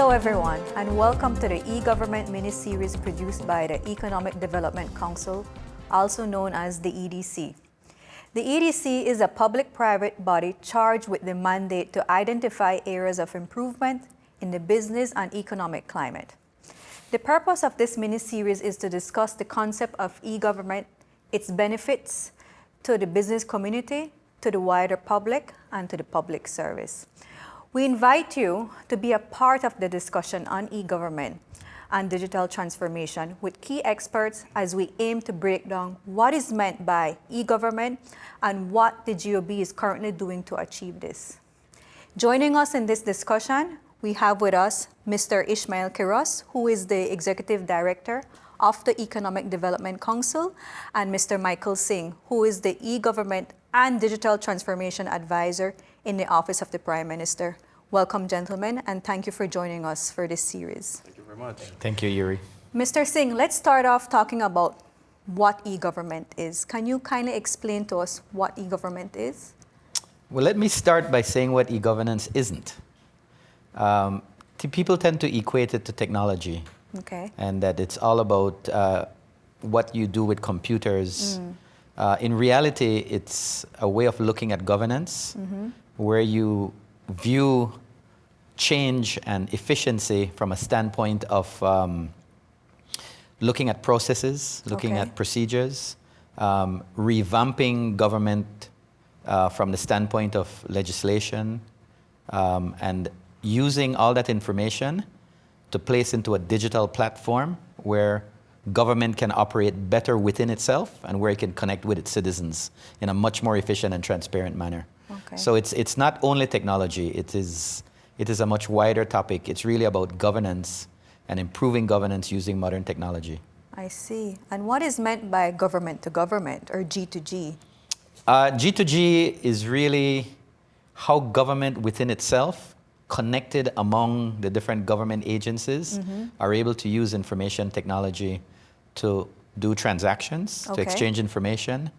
Hello everyone, and welcome to the eGovernment mini-series produced by the Economic Development Council, also known as the EDC. The EDC is a public-private body charged with the mandate to identify areas of improvement in the business and economic climate. The purpose of this mini-series is to discuss the concept of e-government, its benefits to the business community, to the wider public, and to the public service. We invite you to be a part of the discussion on e-government and digital transformation with key experts as we aim to break down what is meant by e-government and what the GOB is currently doing to achieve this. Joining us in this discussion, we have with us Mr. Ishmael Quiros, who is the Executive Director of the Economic Development Council, and Mr. Michael Singh, who is the e-government and digital transformation advisor in the Office of the Prime Minister. Welcome, gentlemen, and thank you for joining us for this series. Thank you very much. Thank you, Yuri. Mr. Singh, let's start off talking about what e-government is. Can you kindly explain to us what e-government is? Well, let me start by saying what e-governance isn't. People tend to equate it to technology. Okay. And that it's all about what you do with computers. In reality, it's a way of looking at governance where you view change and efficiency from a standpoint of looking at processes, looking at procedures, revamping government from the standpoint of legislation, and using all that information to place into a digital platform where government can operate better within itself and where it can connect with its citizens in a much more efficient and transparent manner. Okay. So it's not only technology, it is a much wider topic. It's really about governance and improving governance using modern technology. I see. And what is meant by government to government, or G2G? G2G is really how government within itself, connected among the different government agencies, are able to use information technology to do transactions, to exchange information,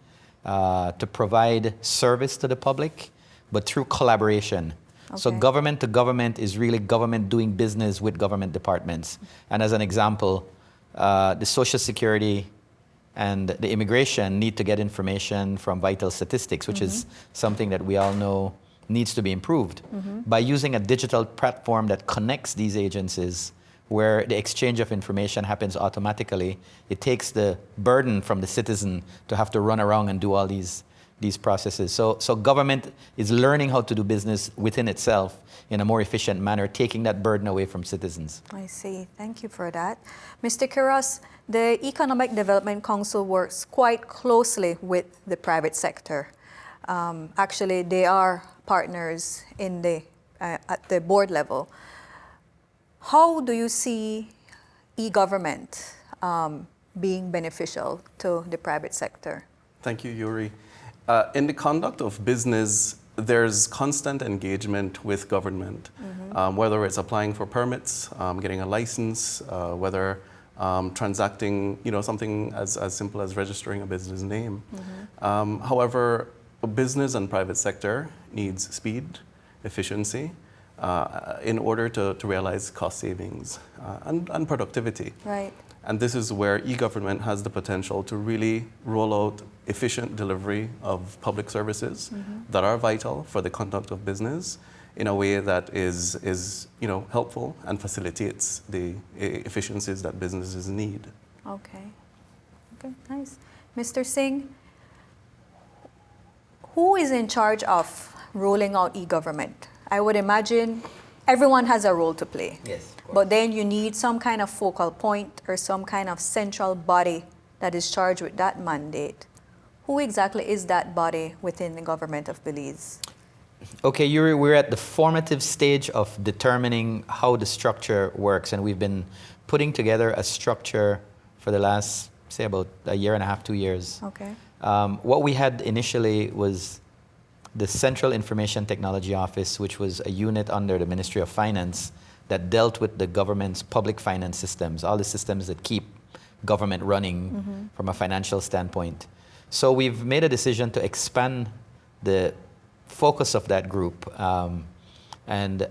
to provide service to the public, but through collaboration. So government to government is really government doing business with government departments. And as an example, the Social Security and the immigration need to get information from vital statistics, which is something that we all know needs to be improved. By using a digital platform that connects these agencies, where the exchange of information happens automatically, it takes the burden from the citizen to have to run around and do all these processes. So government is learning how to do business within itself in a more efficient manner, taking that burden away from citizens. I see. Thank you for that. Mr. Quiros, the Economic Development Council works quite closely with the private sector. Actually, they are partners in at the board level. How do you see e-government being beneficial to the private sector? Thank you, Yuri. In the conduct of business, there's constant engagement with government, whether it's applying for permits, getting a license, whether transacting, something as simple as registering a business name. However, business and private sector needs speed, efficiency, in order to realize cost savings and productivity. Right. And this is where e-government has the potential to really roll out efficient delivery of public services that are vital for the conduct of business in a way that is helpful and facilitates the efficiencies that businesses need. Okay, nice. Mr. Singh, who is in charge of rolling out e-government? I would imagine everyone has a role to play. Yes. But then you need some kind of focal point or some kind of central body that is charged with that mandate. Who exactly is that body within the Government of Belize? Okay, Yuri, we're at the formative stage of determining how the structure works, and we've been putting together a structure for the last, say, about a year and a half, 2 years. Okay. What we had initially was the Central Information Technology Office, which was a unit under the Ministry of Finance that dealt with the government's public finance systems, all the systems that keep government running from a financial standpoint. So we've made a decision to expand the focus of that group and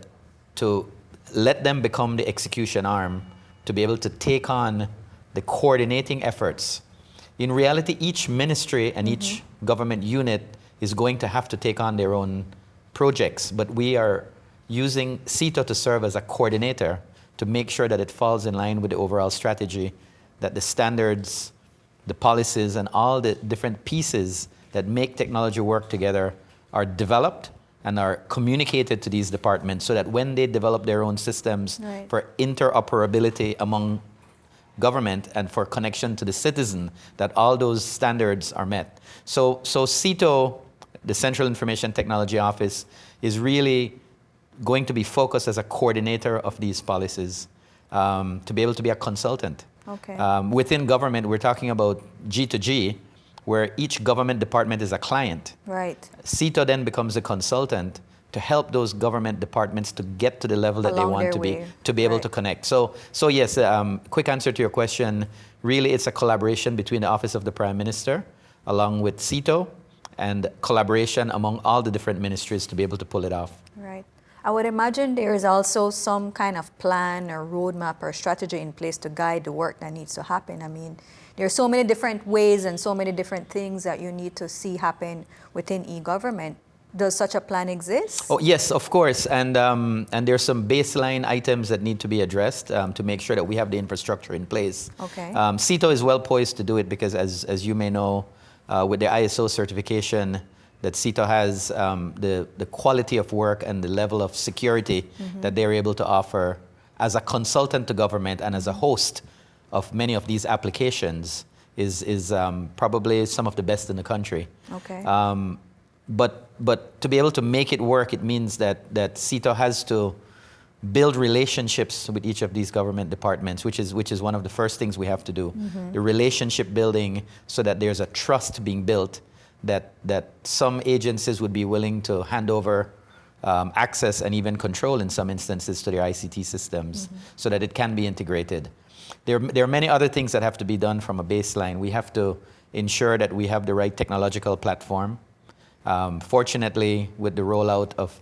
to let them become the execution arm to be able to take on the coordinating efforts. In reality, each ministry and each government unit is going to have to take on their own projects, but we are using CETO to serve as a coordinator to make sure that it falls in line with the overall strategy, that the standards, the policies, and all the different pieces that make technology work together are developed and are communicated to these departments so that when they develop their own systems for interoperability among government and for connection to the citizen, that all those standards are met. So CETO, the Central Information Technology Office, is really going to be focused as a coordinator of these policies, to be able to be a consultant. Okay. Within government, we're talking about G2G, where each government department is a client. Right. CETO then becomes a consultant to help those government departments to get to the level that they Along want their to way. be able to connect. So yes, quick answer to your question, really it's a collaboration between the Office of the Prime Minister along with CETO and collaboration among all the different ministries to be able to pull it off. Right. I would imagine there is also some kind of plan or roadmap or strategy in place to guide the work that needs to happen. I mean, there are so many different ways and so many different things that you need to see happen within e-government. Does such a plan exist? Oh, yes, of course. And there's some baseline items that need to be addressed to make sure that we have the infrastructure in place. Okay. CETO is well poised to do it because, as you may know, with the ISO certification that CETO has, the quality of work and the level of security that they're able to offer as a consultant to government and as a host of many of these applications is probably some of the best in the country. Okay. But to be able to make it work, it means that CETO has to build relationships with each of these government departments, which is one of the first things we have to do. The relationship building so that there's a trust being built that some agencies would be willing to hand over access and even control in some instances to their ICT systems so that it can be integrated. There are many other things that have to be done from a baseline. We have to ensure that we have the right technological platform. Fortunately, with the rollout of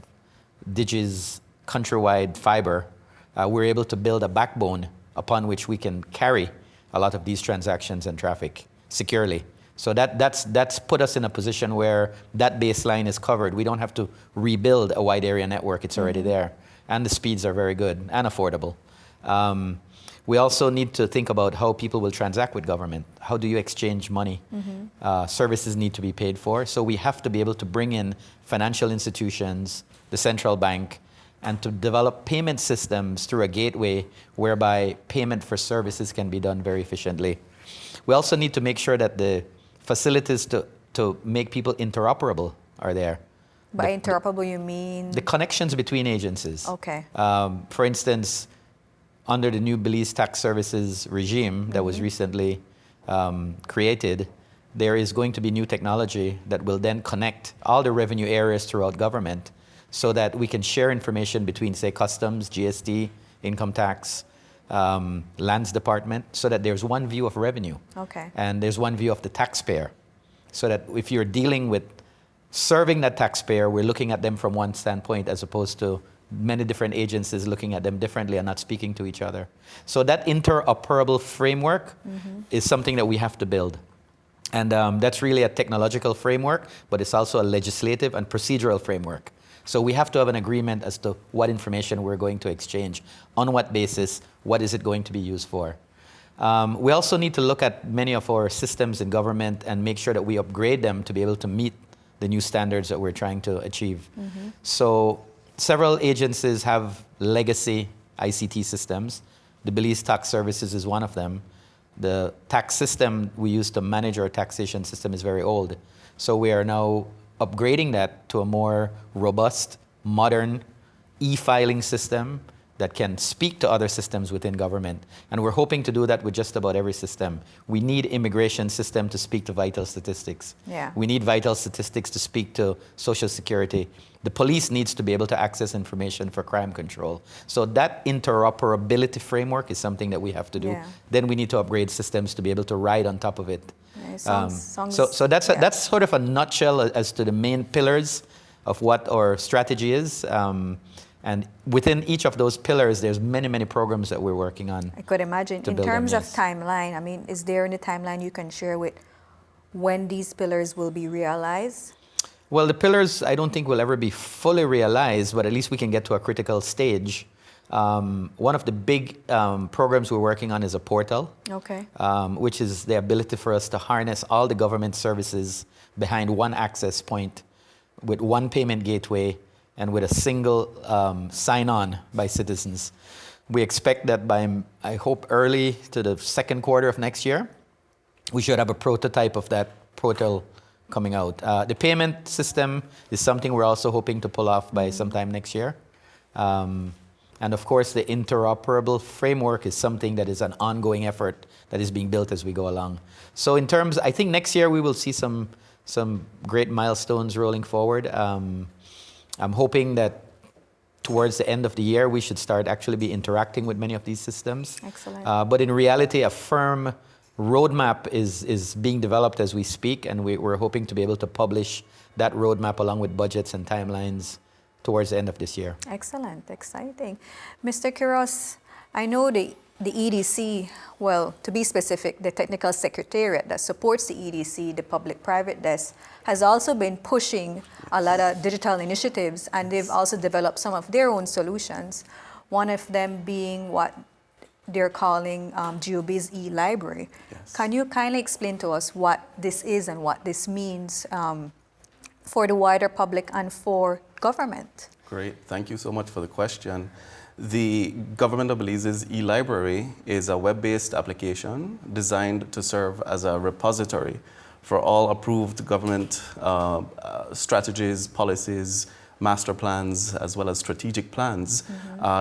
Digi's countrywide fiber, we're able to build a backbone upon which we can carry a lot of these transactions and traffic securely. So that's put us in a position where that baseline is covered. We don't have to rebuild a wide area network. It's already there. And the speeds are very good and affordable. We also need to think about how people will transact with government. How do you exchange money? Services need to be paid for. So we have to be able to bring in financial institutions, the central bank, and to develop payment systems through a gateway whereby payment for services can be done very efficiently. We also need to make sure that the facilities to make people interoperable are there. By interoperable, you mean? The connections between agencies. Okay. For instance, under the new Belize tax services regime that was recently created, there is going to be new technology that will then connect all the revenue areas throughout government so that we can share information between, say, customs, GST, income tax, lands department, so that there's one view of revenue. Okay. And there's one view of the taxpayer. So that if you're dealing with serving that taxpayer, we're looking at them from one standpoint as opposed to many different agencies looking at them differently and not speaking to each other. So that interoperable framework is something that we have to build. And that's really a technological framework, but it's also a legislative and procedural framework. So we have to have an agreement as to what information we're going to exchange, on what basis, what is it going to be used for. We also need to look at many of our systems in government and make sure that we upgrade them to be able to meet the new standards that we're trying to achieve. So several agencies have legacy ICT systems. The Belize Tax Services is one of them. The tax system we use to manage our taxation system is very old. So we are now upgrading that to a more robust, modern e-filing system that can speak to other systems within government. And we're hoping to do that with just about every system. We need immigration system to speak to vital statistics. Yeah. We need vital statistics to speak to Social Security. The police needs to be able to access information for crime control. So that interoperability framework is something that we have to do. Yeah. Then we need to upgrade systems to be able to ride on top of it. Yeah, So that's sort of a nutshell as to the main pillars of what our strategy is. And within each of those pillars, there's many, many programs that we're working on. I could imagine. To In build them, terms of yes. timeline, I mean, is there any timeline you can share with when these pillars will be realized? Well, the pillars, I don't think will ever be fully realized, but at least we can get to a critical stage. One of the big programs we're working on is a portal, Okay. which is the ability for us to harness all the government services behind one access point with one payment gateway and with a single sign-on by citizens. We expect that by, I hope, early to the second quarter of next year, we should have a prototype of that portal coming out. The payment system is something we're also hoping to pull off by sometime next year. And of course, the interoperable framework is something that is an ongoing effort that is being built as we go along. So in terms, I think next year we will see some great milestones rolling forward. I'm hoping that towards the end of the year, we should start actually be interacting with many of these systems. Excellent. But in reality, a firm roadmap is being developed as we speak, and we're hoping to be able to publish that roadmap along with budgets and timelines towards the end of this year. Excellent, exciting. Mr. Quiros, I know the EDC, well, to be specific, the Technical Secretariat that supports the EDC, the Public-Private Desk, has also been pushing a lot of digital initiatives, and they've also developed some of their own solutions, one of them being what they're calling GeoBusy Library. Yes. Can you kindly explain to us what this is and what this means for the wider public and for government? Great. Thank you so much for the question. The Government of Belize's e-library is a web-based application designed to serve as a repository for all approved government strategies, policies, master plans, as well as strategic plans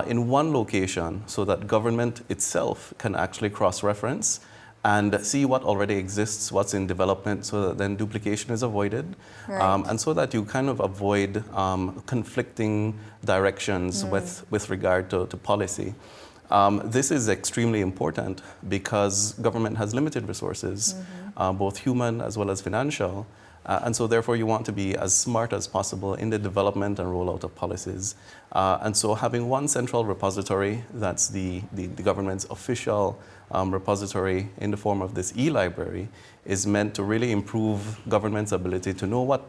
in one location so that government itself can actually cross-reference and see what already exists, what's in development, so that then duplication is avoided, Right. and so that you kind of avoid conflicting directions with regard to policy. This is extremely important because government has limited resources, both human as well as financial, and so therefore you want to be as smart as possible in the development and rollout of policies. And so having one central repository, that's the government's official repository in the form of this e-library, is meant to really improve government's ability to know what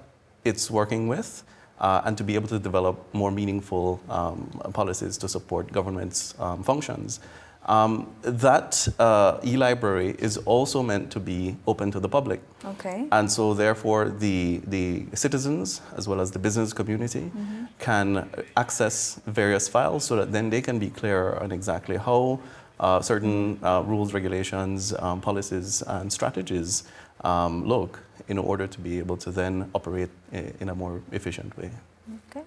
it's working with and to be able to develop more meaningful policies to support government's functions. That e-library is also meant to be open to the public. Okay. And so therefore the citizens as well as the business community can access various files so that then they can be clear on exactly how certain rules, regulations, policies and strategies look in order to be able to then operate in a more efficient way. Okay.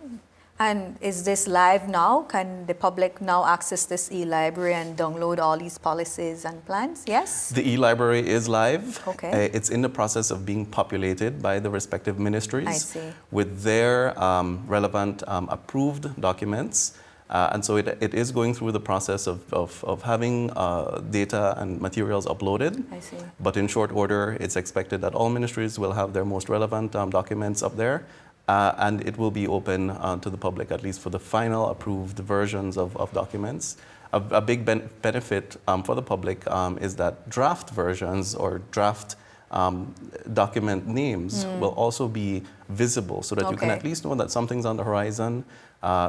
And is this live now? Can the public now access this e-library and download all these policies and plans? Yes? The e-library is live. Okay. It's in the process of being populated by the respective ministries I see. with their relevant approved documents. And so it is going through the process of having data and materials uploaded. I see. But in short order, it's expected that all ministries will have their most relevant documents up there. And it will be open to the public, at least for the final approved versions of documents. A big benefit for the public is that draft versions or draft document names will also be visible so that you can Okay. at least know that something's on the horizon,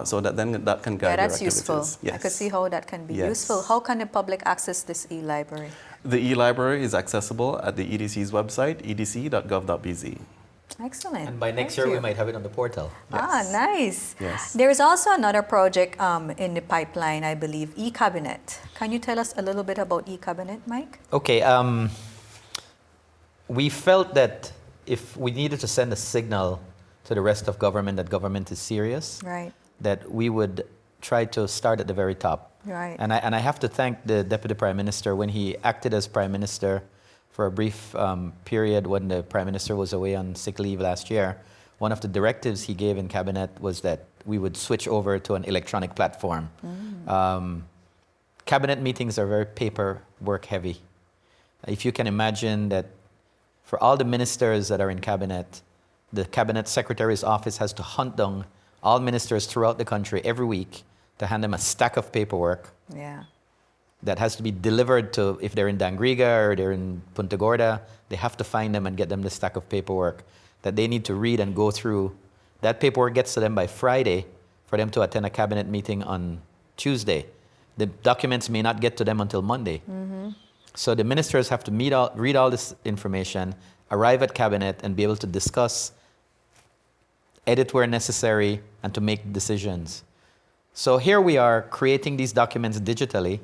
so that then that can guide your that's activities. useful. I could see how that can be Yes. useful. How can the public access this e-library? The e-library is accessible at the EDC's website, edc.gov.bz. Excellent. And by next Thank year, you. we might have it on the portal. Ah, nice. Yes. There is also another project in the pipeline, I believe, eCabinet. Can you tell us a little bit about eCabinet, Mike? Okay. We felt that if we needed to send a signal to the rest of government that government is serious, Right, that we would try to start at the very top. right. And I have to thank the Deputy Prime Minister when he acted as Prime Minister for a brief period when the Prime Minister was away on sick leave last year. One of the directives he gave in Cabinet was that we would switch over to an electronic platform. Cabinet meetings are very paperwork heavy. If you can imagine that for all the ministers that are in Cabinet, the Cabinet Secretary's office has to hunt down all ministers throughout the country every week to hand them a stack of paperwork Yeah. that has to be delivered to, if they're in Dangriga or they're in Punta Gorda, they have to find them and get them the stack of paperwork that they need to read and go through. That paperwork gets to them by Friday for them to attend a cabinet meeting on Tuesday. The documents may not get to them until Monday. So the ministers have to read all this information, arrive at cabinet, and be able to discuss, edit where necessary, and to make decisions. So here we are creating these documents digitally,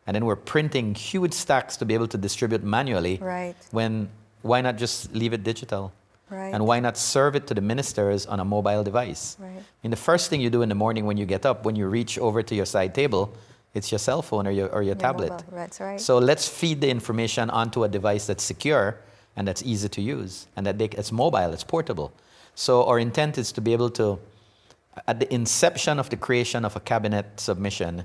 and then we're printing huge stacks to be able to distribute manually. Right. When why not just leave it digital? Right. And why not serve it to the ministers on a mobile device? Right. And the first thing you do in the morning when you get up, when you reach over to your side table, it's your cell phone or your tablet. Mobile. That's right. So let's feed the information onto a device that's secure and that's easy to use, and that it's mobile, it's portable. So our intent is to be able to, at the inception of the creation of a cabinet submission,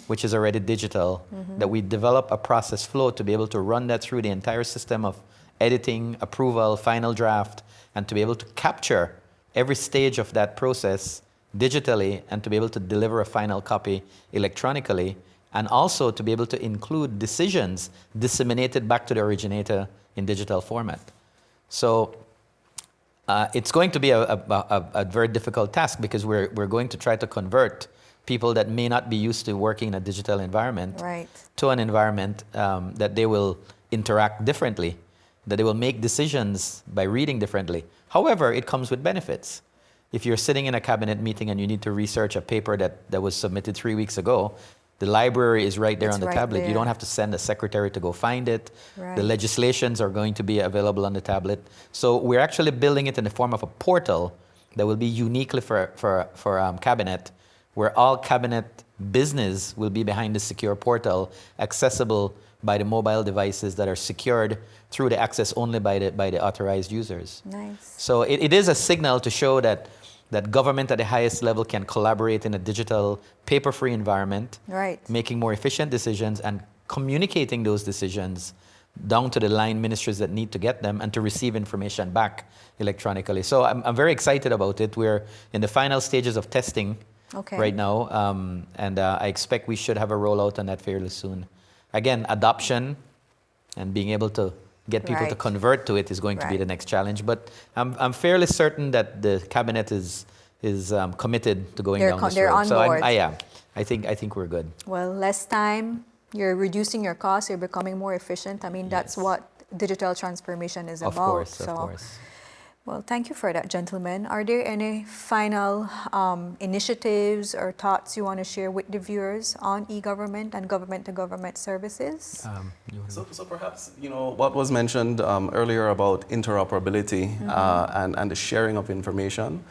which is already digital, that we develop a process flow to be able to run that through the entire system of editing, approval, final draft, and to be able to capture every stage of that process digitally and to be able to deliver a final copy electronically, and also to be able to include decisions disseminated back to the originator in digital format. So it's going to be a very difficult task because we're going to try to convert people that may not be used to working in a digital environment Right. to an environment that they will interact differently, that they will make decisions by reading differently. However, it comes with benefits. If you're sitting in a cabinet meeting and you need to research a paper that was submitted 3 weeks ago, the library is right there It's on the right tablet. there. You don't have to send a secretary to go find it. Right. The legislations are going to be available on the tablet. So we're actually building it in the form of a portal that will be uniquely for cabinet, where all cabinet business will be behind the secure portal, accessible by the mobile devices that are secured through the access only by the authorized users. Nice. So it is a signal to show that government at the highest level can collaborate in a digital, paper-free environment, Right. making more efficient decisions and communicating those decisions down to the line ministries that need to get them and to receive information back electronically. So I'm very excited about it. We're in the final stages of testing right now, and I expect we should have a rollout on that fairly soon. Again, adoption and being able to get people to Right. convert to it is going to be Right. the next challenge. But I'm fairly certain that the cabinet is committed to going down this They're road. on So board. I think we're good. Well, less time, you're reducing your costs, you're becoming more efficient. I mean, that's Yes. what digital transformation is Of about. course, of course. Well, thank you for that, gentlemen. Are there any final initiatives or thoughts you want to share with the viewers on e-government and government-to-government services? So perhaps, what was mentioned earlier about interoperability and the sharing of information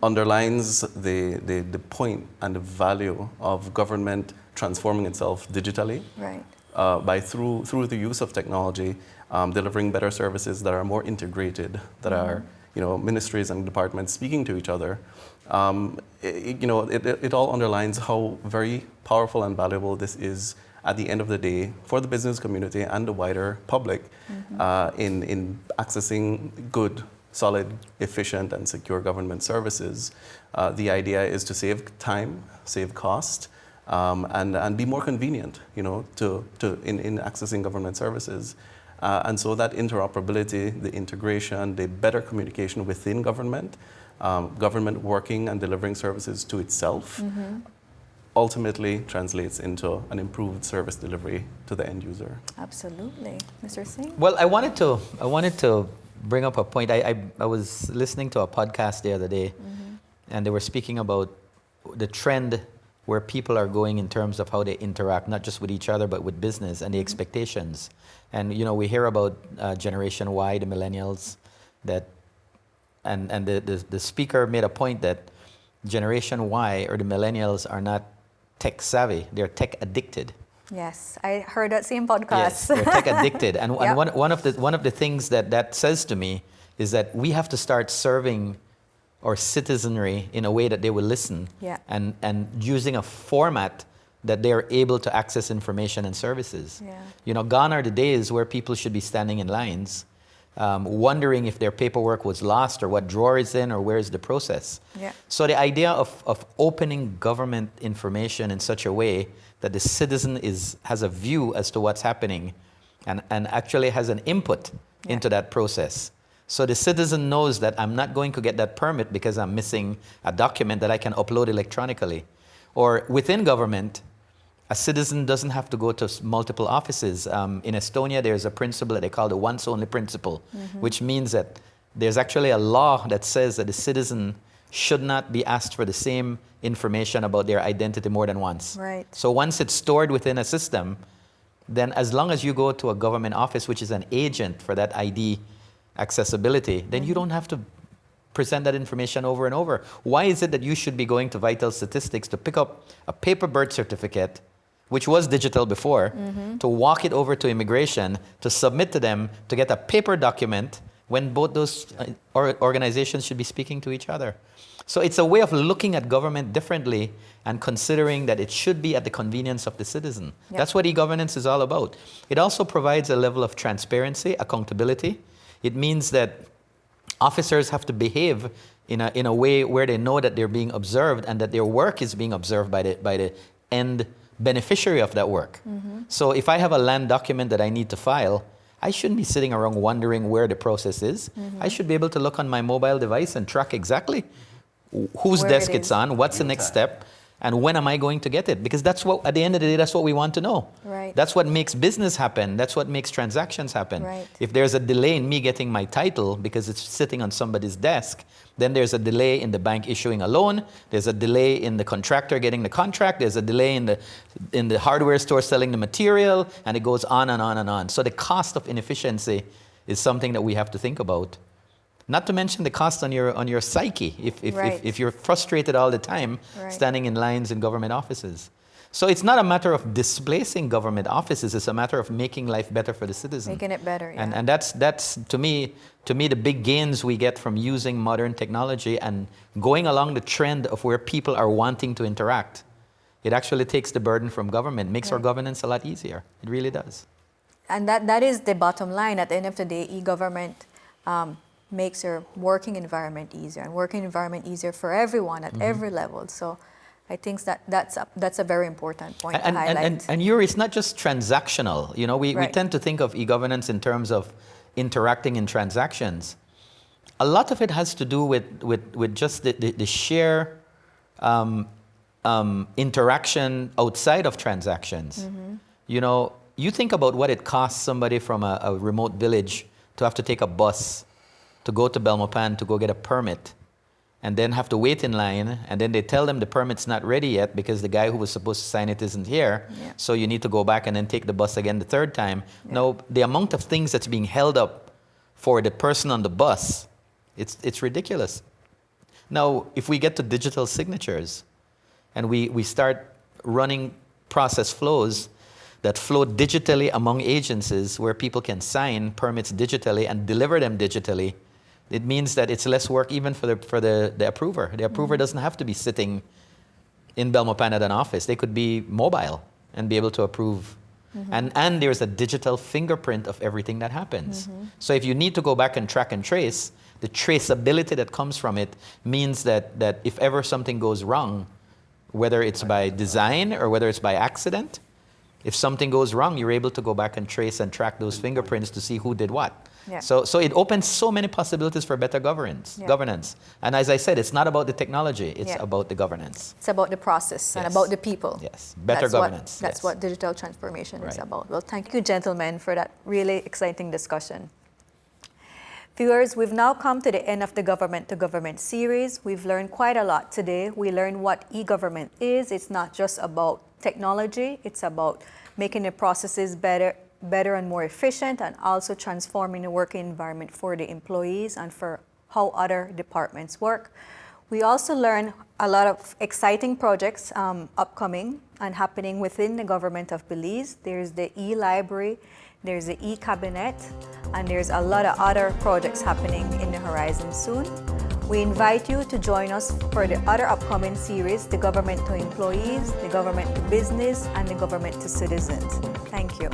underlines the point and the value of government transforming itself digitally. Right. Through the use of technology, delivering better services that are more integrated, that are ministries and departments speaking to each other. It all underlines how very powerful and valuable this is at the end of the day for the business community and the wider public in accessing good, solid, efficient, and secure government services. The idea is to save time, save cost, and be more convenient, in accessing government services. And so that interoperability, the integration, the better communication within government, government working and delivering services to itself, ultimately translates into an improved service delivery to the end user. Absolutely. Mr. Singh? Well, I wanted to bring up a point. I was listening to a podcast the other day, and they were speaking about the trend where people are going in terms of how they interact, not just with each other, but with business and the expectations. And we hear about Generation Y, the millennials, and the speaker made a point that Generation Y or the millennials are not tech savvy; they're tech addicted. Yes, I heard that same podcast. Yes, they're tech addicted, and Yep. one of the things that says to me is that we have to start serving our citizenry in a way that they will listen, Yeah. and using a format that they are able to access information and services. Yeah. Gone are the days where people should be standing in lines wondering if their paperwork was lost or what drawer is in or where is the process. Yeah. So the idea of opening government information in such a way that the citizen has a view as to what's happening and actually has an input into that process. So the citizen knows that I'm not going to get that permit because I'm missing a document that I can upload electronically. Or within government, a citizen doesn't have to go to multiple offices. In Estonia, there's a principle that they call the once only principle, which means that there's actually a law that says that the citizen should not be asked for the same information about their identity more than once. Right. So once it's stored within a system, then as long as you go to a government office, which is an agent for that ID accessibility, then you don't have to present that information over and over. Why is it that you should be going to Vital Statistics to pick up a paper birth certificate, which was digital before, to walk it over to immigration, to submit to them, to get a paper document when both those organizations should be speaking to each other? So it's a way of looking at government differently and considering that it should be at the convenience of the citizen. Yep. That's what e-governance is all about. It also provides a level of transparency, accountability. It means that officers have to behave in a way where they know that they're being observed and that their work is being observed by the end beneficiary of that work. So if I have a land document that I need to file, I shouldn't be sitting around wondering where the process is. I should be able to look on my mobile device and track exactly whose Where desk it it's is. on, what's the next step, and when am I going to get it? Because that's what, at the end of the day, that's what we want to know. Right. That's what makes business happen. That's what makes transactions happen. Right. If there's a delay in me getting my title because it's sitting on somebody's desk, then there's a delay in the bank issuing a loan. There's a delay in the contractor getting the contract. There's a delay in the hardware store selling the material, and it goes on and on and on. So the cost of inefficiency is something that we have to think about. Not to mention the cost on your psyche if you're frustrated all the time standing in lines in government offices. So it's not a matter of displacing government offices, it's a matter of making life better for the citizen. Making it better, yeah. And that's to me the big gains we get from using modern technology and going along the trend of where people are wanting to interact. It actually takes the burden from government, makes our governance a lot easier. It really does. And that is the bottom line. At the end of the day, e-government makes your working environment easier, and working environment easier for everyone at every level. So I think that's a very important point to highlight. And Yuri, it's not just transactional. You know, we tend to think of e-governance in terms of interacting in transactions. A lot of it has to do with just the sheer interaction outside of transactions. You know, you think about what it costs somebody from a remote village to have to take a bus to go to Belmopan to go get a permit, and then have to wait in line, and then they tell them the permit's not ready yet because the guy who was supposed to sign it isn't here, so you need to go back and then take the bus again the third time. Now, the amount of things that's being held up for the person on the bus, it's ridiculous. Now, if we get to digital signatures, and we start running process flows that flow digitally among agencies where people can sign permits digitally and deliver them digitally, it means that it's less work even for the approver. The approver doesn't have to be sitting in Belmopan at an office. They could be mobile and be able to approve. And there's a digital fingerprint of everything that happens. So if you need to go back and track and trace, the traceability that comes from it means that if ever something goes wrong, whether it's by design or whether it's by accident, if something goes wrong, you're able to go back and trace and track those fingerprints to see who did what. Yeah. So it opens so many possibilities for better governance. And as I said, it's not about the technology, it's about the governance. It's about the process and about the people. Yes, better governance. That's what digital transformation is about. Well, thank you, gentlemen, for that really exciting discussion. Viewers, we've now come to the end of the Government to Government series. We've learned quite a lot today. We learned what e-government is. It's not just about technology, it's about making the processes better and more efficient, and also transforming the working environment for the employees and for how other departments work. We also learned a lot of exciting projects upcoming and happening within the Government of Belize. There's the e-library, there's the e-cabinet, and there's a lot of other projects happening in the horizon soon. We invite you to join us for the other upcoming series, the Government to Employees, the Government to Business, and the Government to Citizens. Thank you.